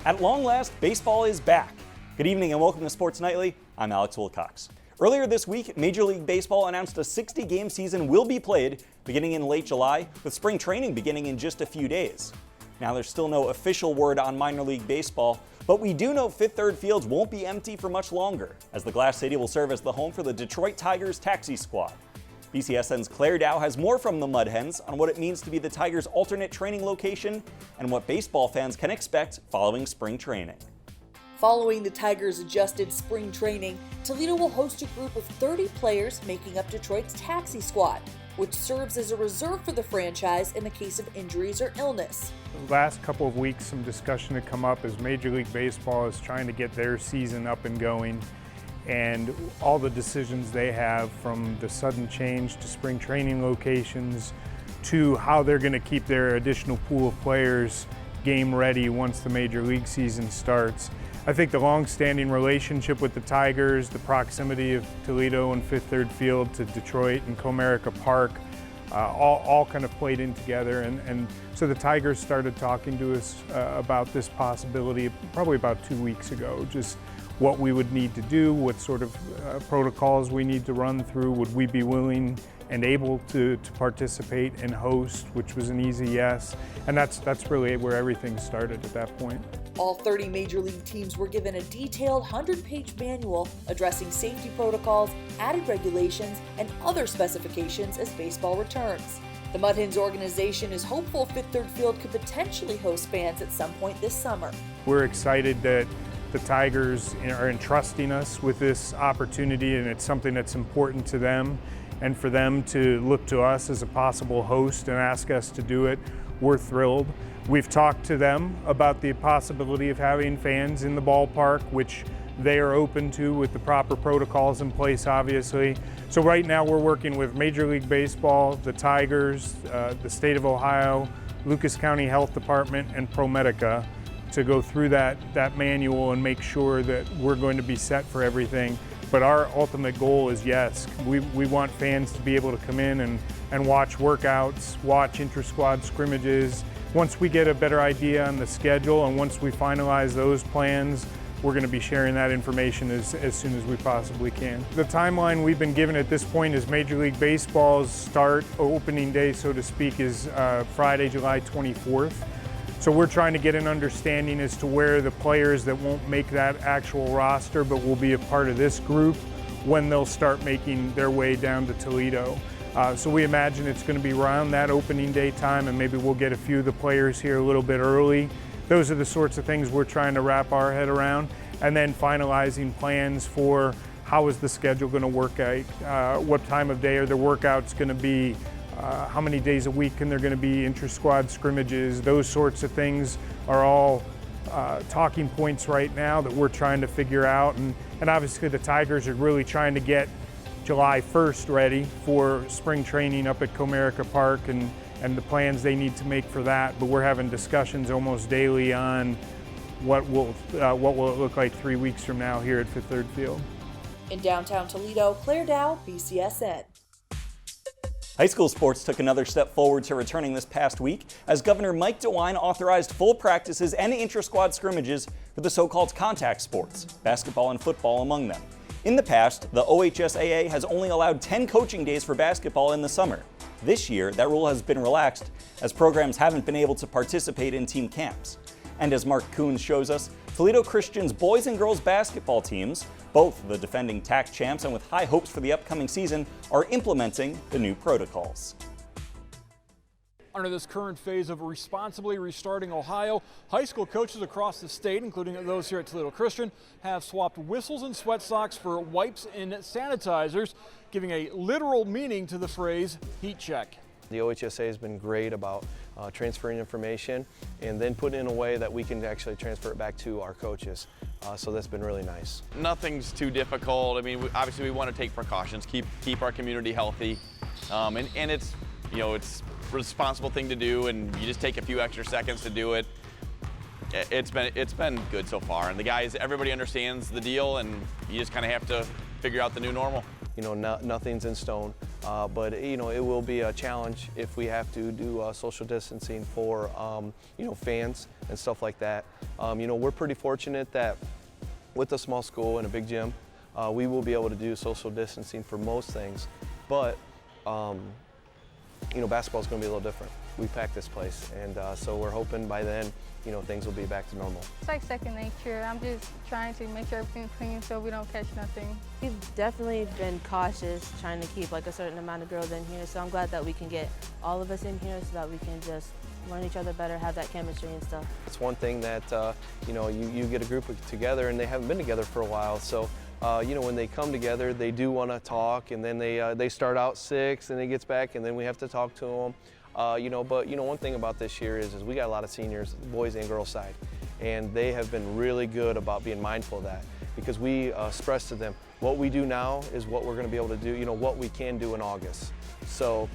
At long last, baseball is back. Good evening and welcome to Sports Nightly. I'm Alex Wilcox. Earlier this week, Major League Baseball announced a 60-game season will be played beginning in late July, with spring training beginning in just a few days. Now, there's still no official word on minor league baseball, but we do know Fifth Third Fields won't be empty for much longer, as the Glass City will serve as the home for the Detroit Tigers taxi squad. BCSN's Claire Dow has more from the Mud Hens on what it means to be the Tigers' alternate training location and what baseball fans can expect following spring training. Following the Tigers' adjusted spring training, Toledo will host a group of 30 players making up Detroit's taxi squad, which serves as a reserve for the franchise in the case of injuries or illness. The last couple of weeks, some discussion had come up as Major League Baseball is trying to get their season up and going, and all the decisions they have, from the sudden change to spring training locations to how they're going to keep their additional pool of players game ready once the Major League season starts. I think the long-standing relationship with the Tigers, the proximity of Toledo and Fifth Third Field to Detroit and Comerica Park, all kind of played in together. And so the Tigers started talking to us about this possibility probably about 2 weeks ago, just what we would need to do, what sort of protocols we need to run through, would we be willing and able to participate and host, which was an easy yes. And that's really where everything started at that point. All 30 Major League teams were given a detailed 100-page manual addressing safety protocols, added regulations, and other specifications as baseball returns. The Mud Hens organization is hopeful Fifth Third Field could potentially host fans at some point this summer. We're excited that the Tigers are entrusting us with this opportunity, and it's something that's important to them. And for them to look to us as a possible host and ask us to do it, we're thrilled. We've talked to them about the possibility of having fans in the ballpark, which they are open to with the proper protocols in place, obviously. So right now we're working with Major League Baseball, the Tigers, the state of Ohio, Lucas County Health Department, and ProMedica to go through that manual and make sure that we're going to be set for everything. But our ultimate goal is yes, we want fans to be able to come in and watch workouts, watch inter-squad scrimmages. Once we get a better idea on the schedule and once we finalize those plans, we're going to be sharing that information as soon as we possibly can. The timeline we've been given at this point is Major League Baseball's start, opening day, so to speak, is Friday, July 24th. So we're trying to get an understanding as to where the players that won't make that actual roster but will be a part of this group, when they'll start making their way down to Toledo. So we imagine it's going to be around that opening day time, and maybe we'll get a few of the players here a little bit early. Those are the sorts of things we're trying to wrap our head around, and then finalizing plans for how is the schedule going to work out, what time of day are the workouts going to be, how many days a week and there going to be inter-squad scrimmages. Those sorts of things are all talking points right now that we're trying to figure out. And obviously the Tigers are really trying to get July 1st ready for spring training up at Comerica Park and the plans they need to make for that. But we're having discussions almost daily on what will it look like 3 weeks from now here at Fifth Third Field. In downtown Toledo, Claire Dow, BCSN. High school sports took another step forward to returning this past week as Governor Mike DeWine authorized full practices and inter-squad scrimmages for the so-called contact sports, basketball and football among them. In the past, the OHSAA has only allowed 10 coaching days for basketball in the summer. This year, that rule has been relaxed as programs haven't been able to participate in team camps. And as Mark Coons shows us, Toledo Christian's boys and girls basketball teams, both the defending TAC champs and with high hopes for the upcoming season, are implementing the new protocols. Under this current phase of responsibly restarting Ohio, high school coaches across the state, including those here at Toledo Christian, have swapped whistles and sweat socks for wipes and sanitizers, giving a literal meaning to the phrase heat check. The OHSA has been great about transferring information and then putting it in a way that we can actually transfer it back to our coaches. So that's been really nice. Nothing's too difficult. I mean, obviously we want to take precautions, keep our community healthy, and it's it's a responsible thing to do, and you just take a few extra seconds to do it. It's been good so far, and the guys, everybody understands the deal, and you just kind of have to figure out the new normal. nothing's in stone. But it will be a challenge if we have to do social distancing for fans and stuff like that. We're pretty fortunate that with a small school and a big gym, we will be able to do social distancing for most things. But basketball is going to be a little different. We packed this place, and so we're hoping by then, things will be back to normal. It's like second nature. I'm just trying to make sure everything's clean so we don't catch nothing. We've definitely been cautious, trying to keep like a certain amount of girls in here. So I'm glad that we can get all of us in here so that we can just learn each other better, have that chemistry and stuff. It's one thing that you get a group together and they haven't been together for a while. So when they come together, they do want to talk, and then they start out 6, and it gets back, and then we have to talk to them. But one thing about this year is we got a lot of seniors, boys and girls side, and they have been really good about being mindful of that, because we express to them what we do now is what we're going to be able to do, what we can do in August. So,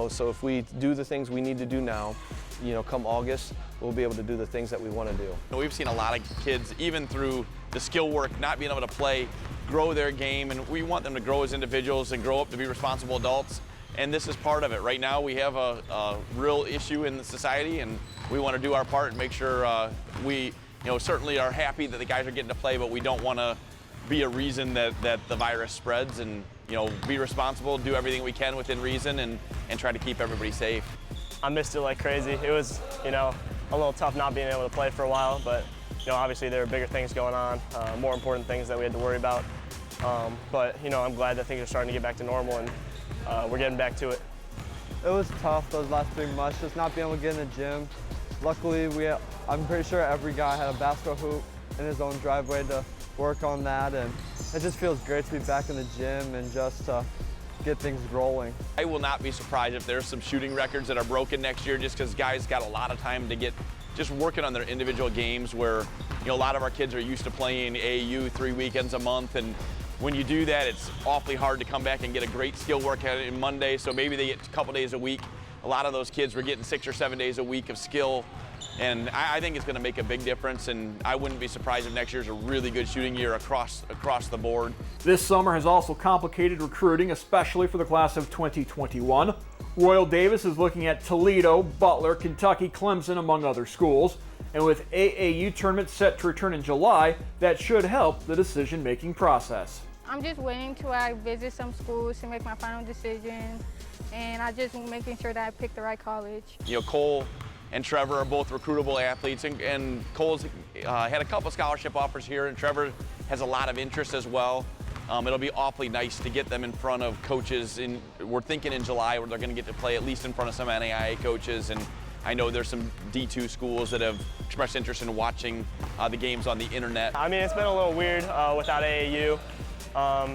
so if we do the things we need to do now, come August, we'll be able to do the things that we want to do. We've seen a lot of kids, even through the skill work, not being able to play, grow their game, and we want them to grow as individuals and grow up to be responsible adults. And this is part of it. Right now we have a real issue in the society, and we want to do our part and make sure we certainly are happy that the guys are getting to play, but we don't want to be a reason that the virus spreads, and be responsible, do everything we can within reason, and try to keep everybody safe. I missed it like crazy. It was a little tough not being able to play for a while, but obviously there were bigger things going on, more important things that we had to worry about. But I'm glad that things are starting to get back to normal, and we're getting back to it. It was tough those last 3 months, just not being able to get in the gym. Luckily, I'm pretty sure every guy had a basketball hoop in his own driveway to work on that, and it just feels great to be back in the gym and just get things rolling. I will not be surprised if there's some shooting records that are broken next year, just because guys got a lot of time to get just working on their individual games, where a lot of our kids are used to playing AAU 3 weekends a month, and when you do that, it's awfully hard to come back and get a great skill workout in Monday, so maybe they get a couple days a week. A lot of those kids were getting 6 or 7 days a week of skill, and I think it's going to make a big difference, and I wouldn't be surprised if next year's a really good shooting year across the board. This summer has also complicated recruiting, especially for the class of 2021. Royal Davis is looking at Toledo, Butler, Kentucky, Clemson, among other schools. And with AAU tournaments set to return in July, that should help the decision-making process. I'm just waiting till I visit some schools to make my final decision, and I just making sure that I pick the right college. Cole and Trevor are both recruitable athletes, and Cole's had a couple scholarship offers here, and Trevor has a lot of interest as well. It'll be awfully nice to get them in front of coaches. We're thinking in July where they're going to get to play at least in front of some NAIA coaches, and I know there's some D2 schools that have expressed interest in watching the games on the internet. I mean, it's been a little weird without AAU.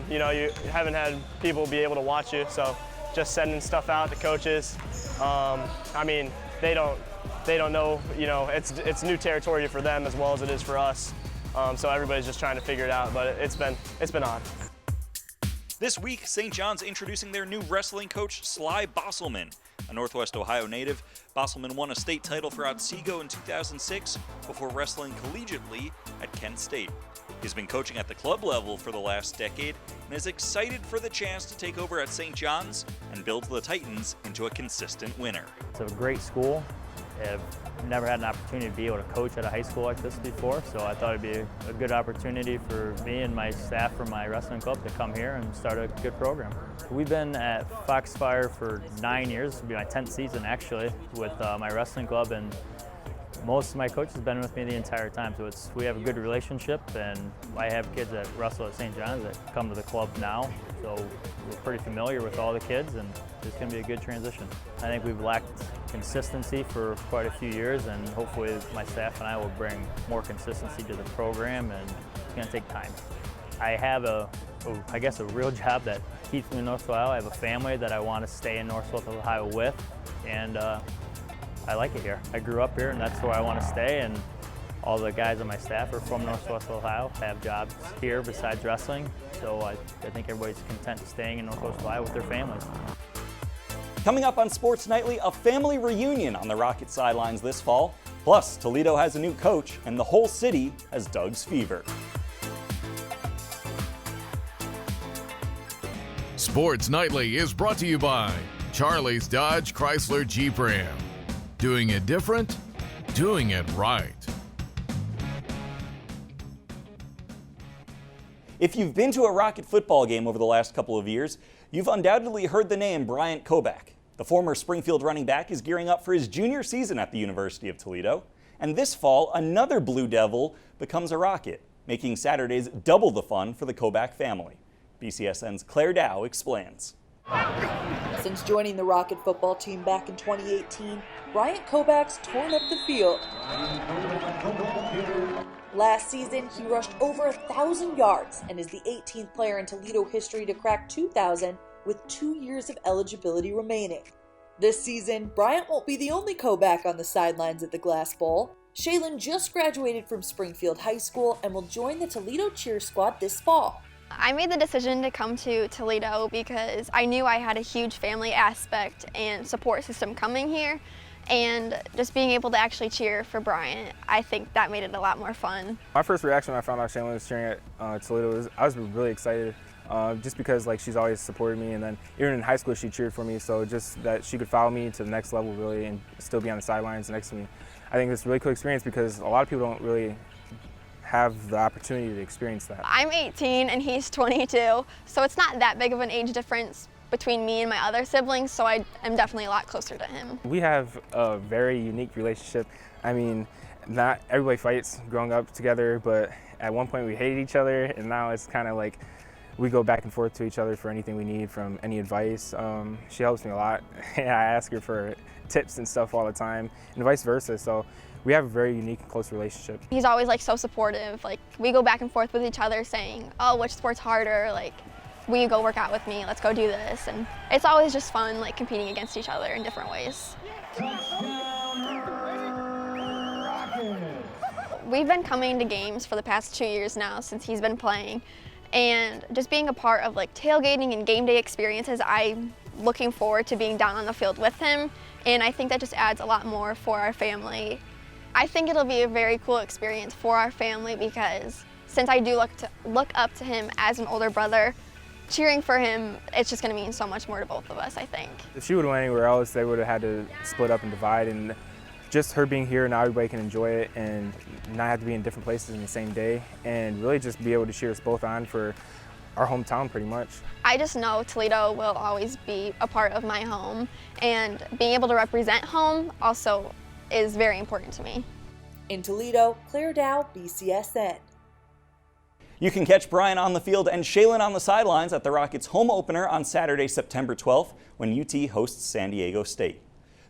You haven't had people be able to watch you, so just sending stuff out to coaches. I mean, they don't know, it's new territory for them as well as it is for us. So everybody's just trying to figure it out, but it's been odd. This week, St. John's introducing their new wrestling coach, Sly Bosselman. A Northwest Ohio native, Bosselman won a state title for Otsego in 2006 before wrestling collegiately at Kent State. He's been coaching at the club level for the last decade and is excited for the chance to take over at St. John's and build the Titans into a consistent winner. It's a great school. I've never had an opportunity to be able to coach at a high school like this before, so I thought it'd be a good opportunity for me and my staff from my wrestling club to come here and start a good program. We've been at Foxfire for 9 years. This will be my 10th season actually with my wrestling club, and most of my coaches have been with me the entire time, so we have a good relationship, and I have kids that wrestle at St. John's that come to the club now, so we're pretty familiar with all the kids, and it's going to be a good transition. I think we've lacked consistency for quite a few years, and hopefully my staff and I will bring more consistency to the program, and it's going to take time. I have a real job that keeps me in North Ohio. I have a family that I want to stay in Northwest Ohio with, and I like it here. I grew up here, and that's where I want to stay, and all the guys on my staff are from Northwest Ohio, have jobs here besides wrestling, so I think everybody's content staying in Northwest Ohio with their families. Coming up on Sports Nightly, a family reunion on the Rocket sidelines this fall. Plus, Toledo has a new coach, and the whole city has Doug's fever. Sports Nightly is brought to you by Charlie's Dodge Chrysler Jeep Ram. Doing it different, doing it right. If you've been to a Rocket football game over the last couple of years, you've undoubtedly heard the name Bryant Koback. The former Springfield running back is gearing up for his junior season at the University of Toledo. And this fall, another Blue Devil becomes a Rocket, making Saturdays double the fun for the Koback family. BCSN's Claire Dow explains. Since joining the Rocket football team back in 2018, Bryant Koback's torn up the field. Last season, he rushed over 1,000 yards and is the 18th player in Toledo history to crack 2,000 with 2 years of eligibility remaining. This season, Bryant won't be the only Koback on the sidelines at the Glass Bowl. Shaylin just graduated from Springfield High School and will join the Toledo cheer squad this fall. I made the decision to come to Toledo because I knew I had a huge family aspect and support system coming here, and just being able to actually cheer for Bryant, I think that made it a lot more fun. My first reaction when I found out Shaylin was cheering at Toledo was I was really excited. Just because she's always supported me, and then even in high school she cheered for me, so just that she could follow me to the next level really and still be on the sidelines next to me. I think it's a really cool experience because a lot of people don't really have the opportunity to experience that. I'm 18 and he's 22, so it's not that big of an age difference between me and my other siblings, so I am definitely a lot closer to him. We have a very unique relationship. I mean, not everybody fights growing up together, but at one point we hated each other, and now it's kind of like we go back and forth to each other for anything we need, from any advice. She helps me a lot. I ask her for tips and stuff all the time, and vice versa. So we have a very unique and close relationship. He's always so supportive. We go back and forth with each other saying, oh, which sport's harder? Will you go work out with me? Let's go do this. And it's always just fun, competing against each other in different ways. We've been coming to games for the past 2 years now since he's been playing. And just being a part of tailgating and game day experiences, I'm looking forward to being down on the field with him. And I think that just adds a lot more for our family. I think it'll be a very cool experience for our family because since I do look up to him as an older brother, cheering for him, it's just going to mean so much more to both of us, I think. If she would have went anywhere else, they would have had to split up and divide, and just her being here, now everybody can enjoy it and not have to be in different places in the same day, and really just be able to cheer us both on for our hometown pretty much. I just know Toledo will always be a part of my home, and being able to represent home also is very important to me. In Toledo, Claire Dow, BCSN. You can catch Bryant on the field and Shaylin on the sidelines at the Rockets' home opener on Saturday, September 12th, when UT hosts San Diego State.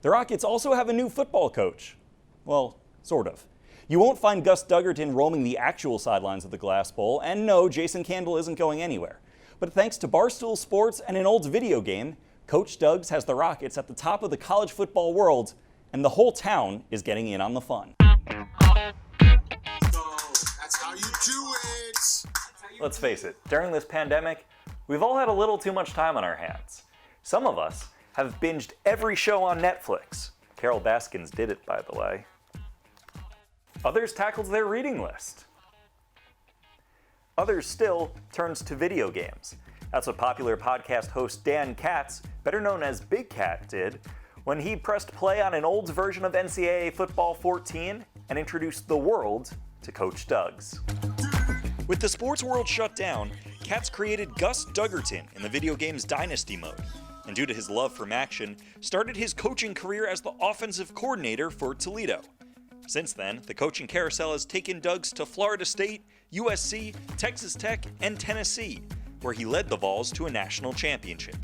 The Rockets also have a new football coach. Well, sort of. You won't find Gus Duggerton roaming the actual sidelines of the Glass Bowl, and no, Jason Candle isn't going anywhere. But thanks to Barstool Sports and an old video game, Coach Duggs has the Rockets at the top of the college football world, and the whole town is getting in on the fun. That's how you do it. Let's face it, during this pandemic, we've all had a little too much time on our hands. Some of us have binged every show on Netflix. Carol Baskins did it, by the way. Others tackled their reading list. Others still turned to video games. That's what popular podcast host Dan Katz, better known as Big Cat, did when he pressed play on an old version of NCAA Football 14 and introduced the world to Coach Duggs. With the sports world shut down, Katz created Gus Duggerton in the video game's Dynasty mode, and due to his love for action, started his coaching career as the offensive coordinator for Toledo. Since then, the coaching carousel has taken Duggs to Florida State, USC, Texas Tech, and Tennessee, where he led the Vols to a national championship.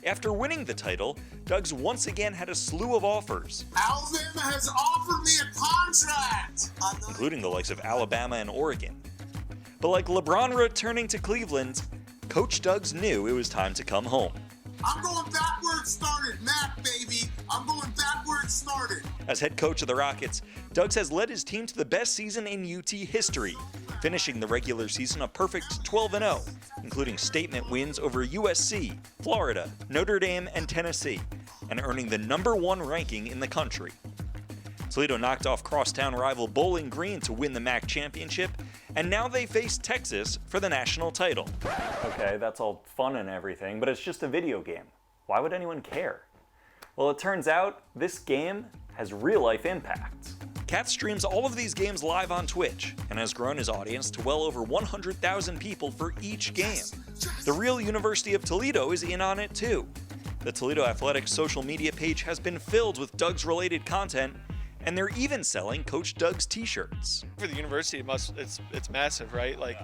After winning the title, Duggs once again had a slew of offers. Alabama has offered me a contract! Including the likes of Alabama and Oregon. But like LeBron returning to Cleveland, Coach Duggs knew it was time to come home. I'm going backwards started, Mac, baby. I'm going backwards started. As head coach of the Rockets, Duggs has led his team to the best season in UT history, finishing the regular season a perfect 12-0, including statement wins over USC, Florida, Notre Dame, and Tennessee, and earning the #1 ranking in the country. Toledo knocked off crosstown rival Bowling Green to win the MAC championship, and now they face Texas for the national title. Okay, that's all fun and everything, but it's just a video game. Why would anyone care? Well, it turns out this game has real-life impacts. Cat streams all of these games live on Twitch and has grown his audience to well over 100,000 people for each game. The real University of Toledo is in on it too. The Toledo Athletics social media page has been filled with Doug's-related content, and they're even selling Coach Doug's t-shirts. For the university, it's massive, right? Like,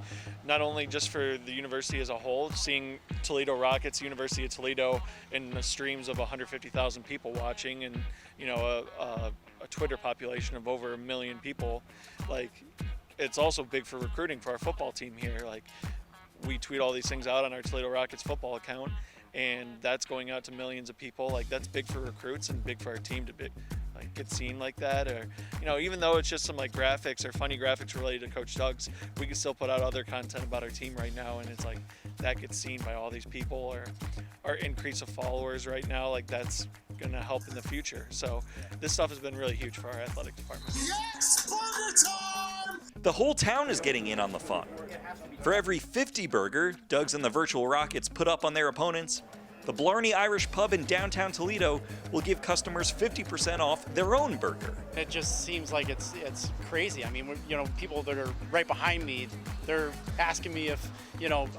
not only just for the university as a whole, seeing Toledo Rockets, University of Toledo, in the streams of 150,000 people watching, and a Twitter population of over 1 million people. Like, it's also big for recruiting for our football team here. Like, we tweet all these things out on our Toledo Rockets football account, and that's going out to millions of people. Like, that's big for recruits and big for our team to get seen like that. Or even though it's just some like graphics or funny graphics related to Coach Doug's, we can still put out other content about our team right now, and it's like that gets seen by all these people, or our increase of followers right now, like that's going to help in the future. So this stuff has been really huge for our athletic department. Yes, burger time! The whole town is getting in on the fun. For every 50 burger Doug's and the virtual Rockets put up on their opponents, the Blarney Irish Pub in downtown Toledo will give customers 50% off their own burger. It just seems like it's crazy. I mean, people that are right behind me, they're asking me if,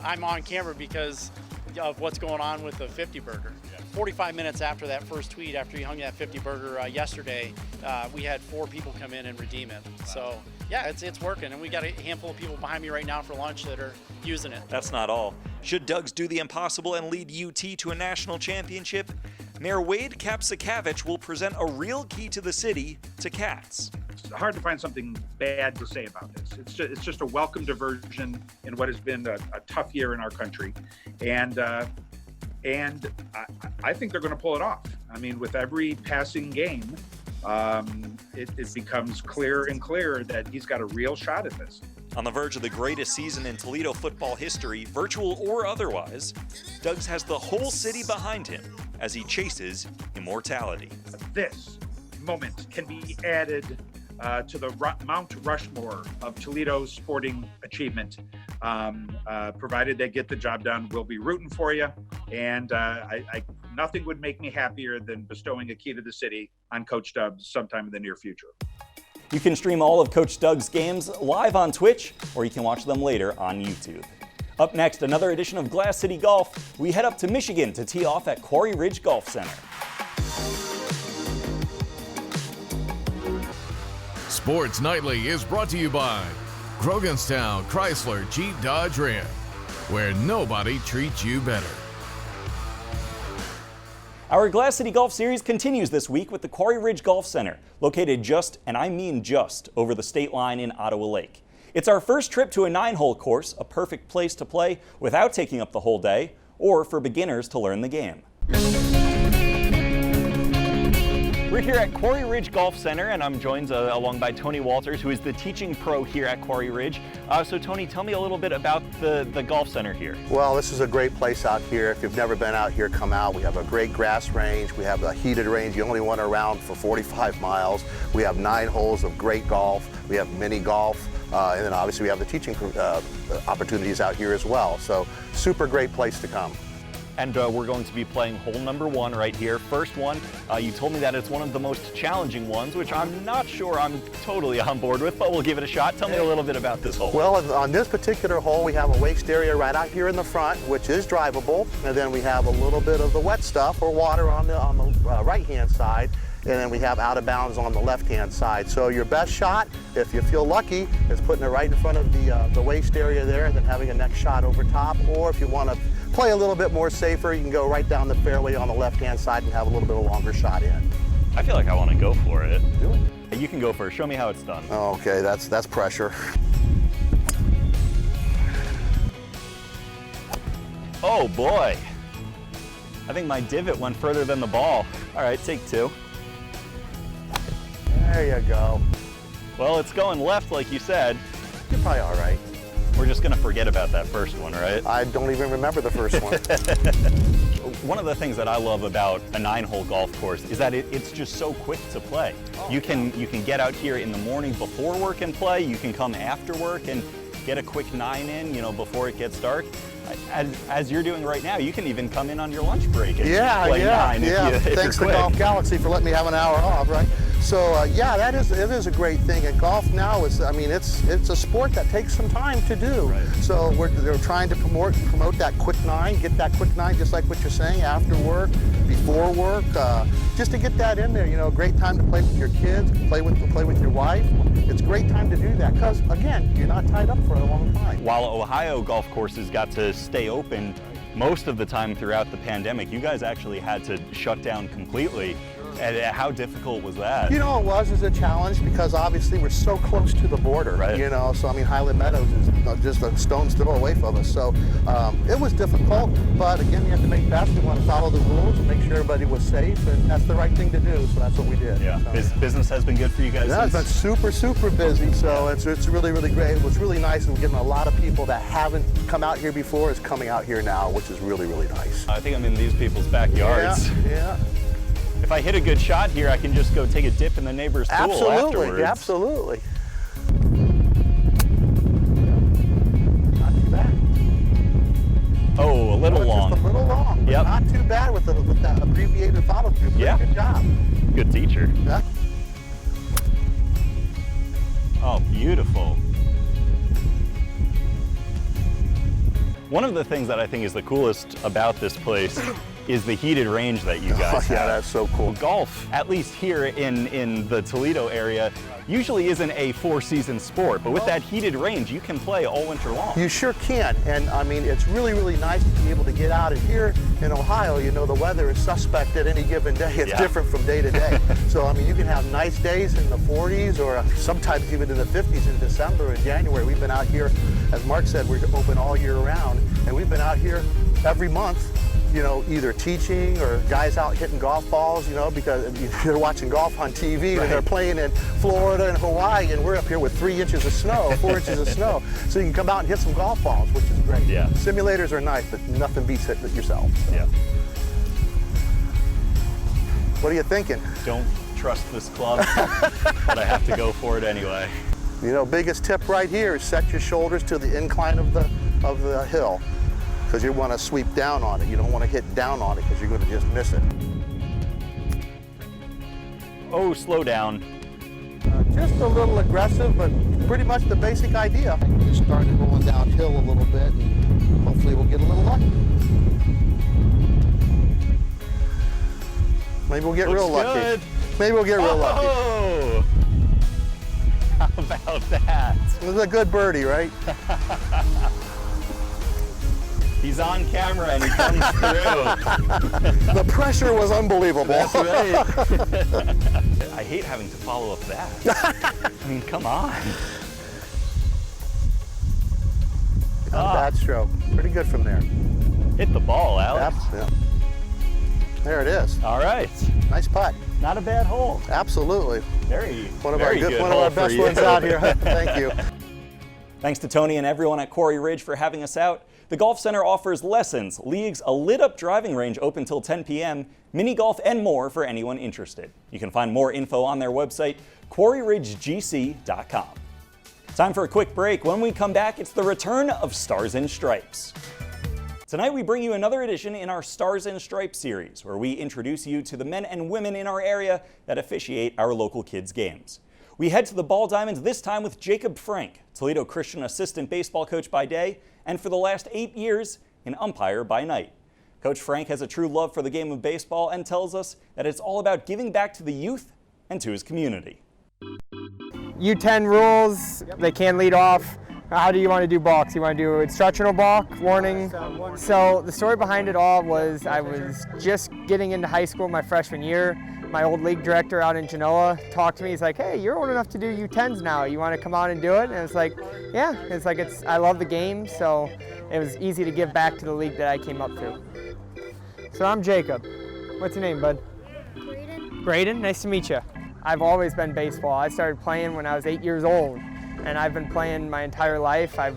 I'm on camera because of what's going on with the 50 burger. 45 minutes after that first tweet, after he hung that 50 burger yesterday, we had 4 people come in and redeem it. So yeah, it's working, and we got a handful of people behind me right now for lunch that are using it. That's not all. Should Doug's do the impossible and lead UT to a national championship, Mayor Wade Kapsakavich will present a real key to the city to cats. It's hard to find something bad to say about this. It's just a welcome diversion in what has been a tough year in our country, and I think they're going to pull it off. I mean, with every passing game, it becomes clearer and clearer that he's got a real shot at this. On the verge of the greatest season in Toledo football history, virtual or otherwise, Doug's has the whole city behind him as he chases immortality. This moment can be added to the Mount Rushmore of Toledo's sporting achievement. Provided they get the job done, we'll be rooting for you. And nothing would make me happier than bestowing a key to the city on Coach Doug sometime in the near future. You can stream all of Coach Doug's games live on Twitch, or you can watch them later on YouTube. Up next, another edition of Glass City Golf. We head up to Michigan to tee off at Quarry Ridge Golf Center. Sports Nightly is brought to you by Groganstown Chrysler Jeep Dodge Ram, where nobody treats you better. Our Glass City Golf Series continues this week with the Quarry Ridge Golf Center, located just, and I mean just, over the state line in Ottawa Lake. It's our first trip to a 9-hole course, a perfect place to play without taking up the whole day, or for beginners to learn the game. We're here at Quarry Ridge Golf Center, and I'm joined along by Tony Walters, who is the teaching pro here at Quarry Ridge. So Tony, tell me a little bit about the golf center here. Well, this is a great place out here. If you've never been out here, come out. We have a great grass range. We have a heated range, the only one around for 45 miles. We have 9 holes of great golf. We have mini golf. And then obviously we have the teaching opportunities out here as well. So super great place to come. And we're going to be playing hole number 1 right here. First one, you told me that it's one of the most challenging ones, which I'm not sure I'm totally on board with, but we'll give it a shot. Tell me a little bit about this hole. Well, on this particular hole, we have a waste area right out here in the front, which is drivable. And then we have a little bit of the wet stuff or water on the right-hand side. And then we have out of bounds on the left-hand side. So your best shot, if you feel lucky, is putting it right in front of the waste area there and then having a next shot over top. Or if you want to play a little bit more safer, you can go right down the fairway on the left-hand side and have a little bit of a longer shot in. I feel like I want to go for it. Do it. You can go first. Show me how it's done. Okay, that's pressure. Oh boy. I think my divot went further than the ball. All right, take 2. There you go. Well, it's going left like you said. You're probably all right. We're just going to forget about that first one, right? I don't even remember the first one. One of the things that I love about a 9-hole golf course is that it's just so quick to play. You can get out here in the morning before work and play. You can come after work, and get a quick 9 in, before it gets dark. As you're doing right now, you can even come in on your lunch break and play 9 if Thanks you're to quick. Golf Galaxy for letting me have an hour off, right? So yeah, it is a great thing. And golf now is, it's a sport that takes some time to do. Right. So they're trying to promote that quick 9, get that quick 9, just like what you're saying, after work, before work, just to get that in there. Great time to play with your kids, play with your wife. It's a great time to do that because, again, you're not tied up for a long time. While Ohio golf courses got to stay open most of the time throughout the pandemic, you guys actually had to shut down completely. And how difficult was that? It was a challenge because obviously we're so close to the border, right? So Highland Meadows is just a stone's throw away from us. So it was difficult, but again, you have to make best. We want to follow the rules and make sure everybody was safe, and that's the right thing to do. So that's what we did. Yeah, business has been good for you guys. Yeah, it's been super, super busy. So it's really, really great. It was really nice, and we're getting a lot of people that haven't come out here before is coming out here now, which is really, really nice. I think I'm in these people's backyards. Yeah. If I hit a good shot here, I can just go take a dip in the neighbor's pool afterwards. Absolutely. Oh, a little long. Just a little long. But not too bad with that abbreviated follow through. Yeah. Good job. Good teacher. Yeah. Oh, beautiful. One of the things that I think is the coolest about this place is the heated range that you guys have. Yeah, that's so cool. Golf, at least here in the Toledo area, usually isn't a 4-season sport, but with that heated range, you can play all winter long. You sure can, and it's really, really nice to be able to get out. And here in Ohio, the weather is suspect at any given day. It's different from day to day. So, you can have nice days in the 40s or sometimes even in the 50s in December and January. We've been out here, as Mark said, we're open all year round, and we've been out here every month, either teaching or guys out hitting golf balls, because they're watching golf on TV and they're playing in Florida and Hawaii, and we're up here with 3 inches of snow, 4 inches of snow. So you can come out and hit some golf balls, which is great. Yeah. Simulators are nice, but nothing beats hitting it yourself. Yeah. What are you thinking? Don't trust this club, but I have to go for it anyway. Biggest tip right here is set your shoulders to the incline of the hill, because you want to sweep down on it. You don't want to hit down on it because you're going to just miss it. Oh, slow down. Just a little aggressive, but pretty much the basic idea. Just starting rolling downhill a little bit, and hopefully we'll get a little lucky. Maybe we'll get real lucky. Good. Maybe we'll get real lucky. Oh! How about that? It was a good birdie, right? He's on camera and he comes through. The pressure was unbelievable. That's right. I hate having to follow up that. Come on. Not a bad stroke. Pretty good from there. Hit the ball, Alex. Yeah. There it is. All right. Nice putt. Not a bad hole. Absolutely. One of our best ones out here. Thank you. Thanks to Tony and everyone at Quarry Ridge for having us out. The Golf Center offers lessons, leagues, a lit-up driving range open till 10 p.m., mini golf, and more for anyone interested. You can find more info on their website, quarryridgegc.com. Time for a quick break. When we come back, it's the return of Stars and Stripes. Tonight we bring you another edition in our Stars and Stripes series, where we introduce you to the men and women in our area that officiate our local kids' games. We head to the Ball Diamonds this time with Jacob Frank, Toledo Christian assistant baseball coach by day, and for the last 8 years, an umpire by night. Coach Frank has a true love for the game of baseball and tells us that it's all about giving back to the youth and to his community. U10 rules, they can lead off. How do you want to do balks? You want to do instructional balk, warning? So the story behind it all was I was just getting into high school my freshman year. My old league director out in Genoa talked to me. He's like, hey, you're old enough to do U10s now. You want to come out and do it? And it's like, yeah. It's like, I love the game, so it was easy to give back to the league that I came up through. So I'm Jacob. What's your name, bud? Braden. Braden, nice to meet you. I've always been baseball. I started playing when I was 8 years old, and I've been playing my entire life. I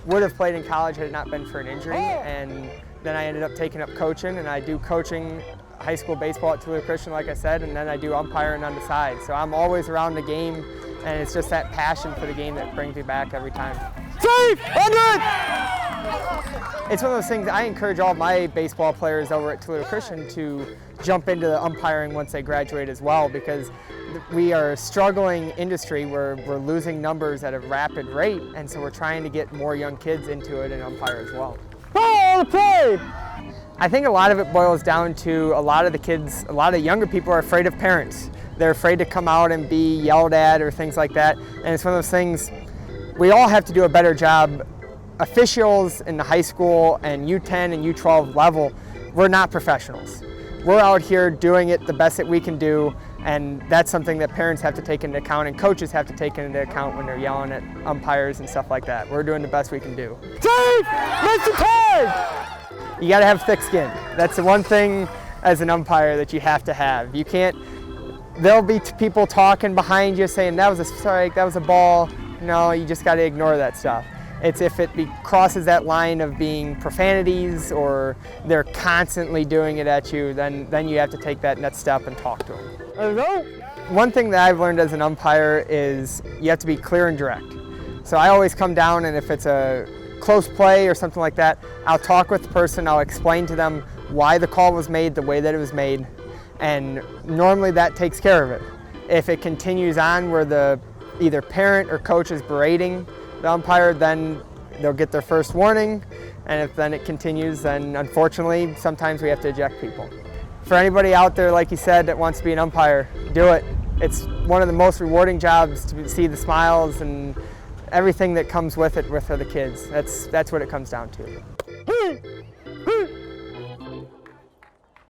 would have played in college had it not been for an injury, and then I ended up taking up coaching, and I do coaching high school baseball at Toledo Christian, like I said, and then I do umpiring on the side. So I'm always around the game, and it's just that passion for the game that brings me back every time. Safe! 100! It's one of those things, I encourage all my baseball players over at Toledo Christian to jump into the umpiring once they graduate as well, because we are a struggling industry where we're losing numbers at a rapid rate, and so we're trying to get more young kids into it and umpire as well. Ball play! I think a lot of it boils down to a lot of the kids, a lot of younger people are afraid of parents. They're afraid to come out and be yelled at or things like that, and it's one of those things, we all have to do a better job. Officials in the high school and U10 and U12 level, we're not professionals. We're out here doing it the best that we can do, and that's something that parents have to take into account and coaches have to take into account when they're yelling at umpires and stuff like that. We're doing the best we can do. Safe! Mr. Tag! You gotta have thick skin. That's the one thing as an umpire that you have to have. You can't, there'll be people talking behind you saying that was a strike, that was a ball. No, you just gotta ignore that stuff. It's if it crosses that line of being profanities or they're constantly doing it at you, then you have to take that next step and talk to them. Hello? One thing that I've learned as an umpire is you have to be clear and direct. So I always come down, and if it's a close play or something like that, I'll talk with the person, I'll explain to them why the call was made the way that it was made, and normally that takes care of it. If it continues on where the either parent or coach is berating the umpire, then they'll get their first warning, and if then it continues, then unfortunately sometimes we have to eject people. For anybody out there, like you said, that wants to be an umpire, do it. It's one of the most rewarding jobs to see the smiles and everything that comes with it with the kids. That's what it comes down to.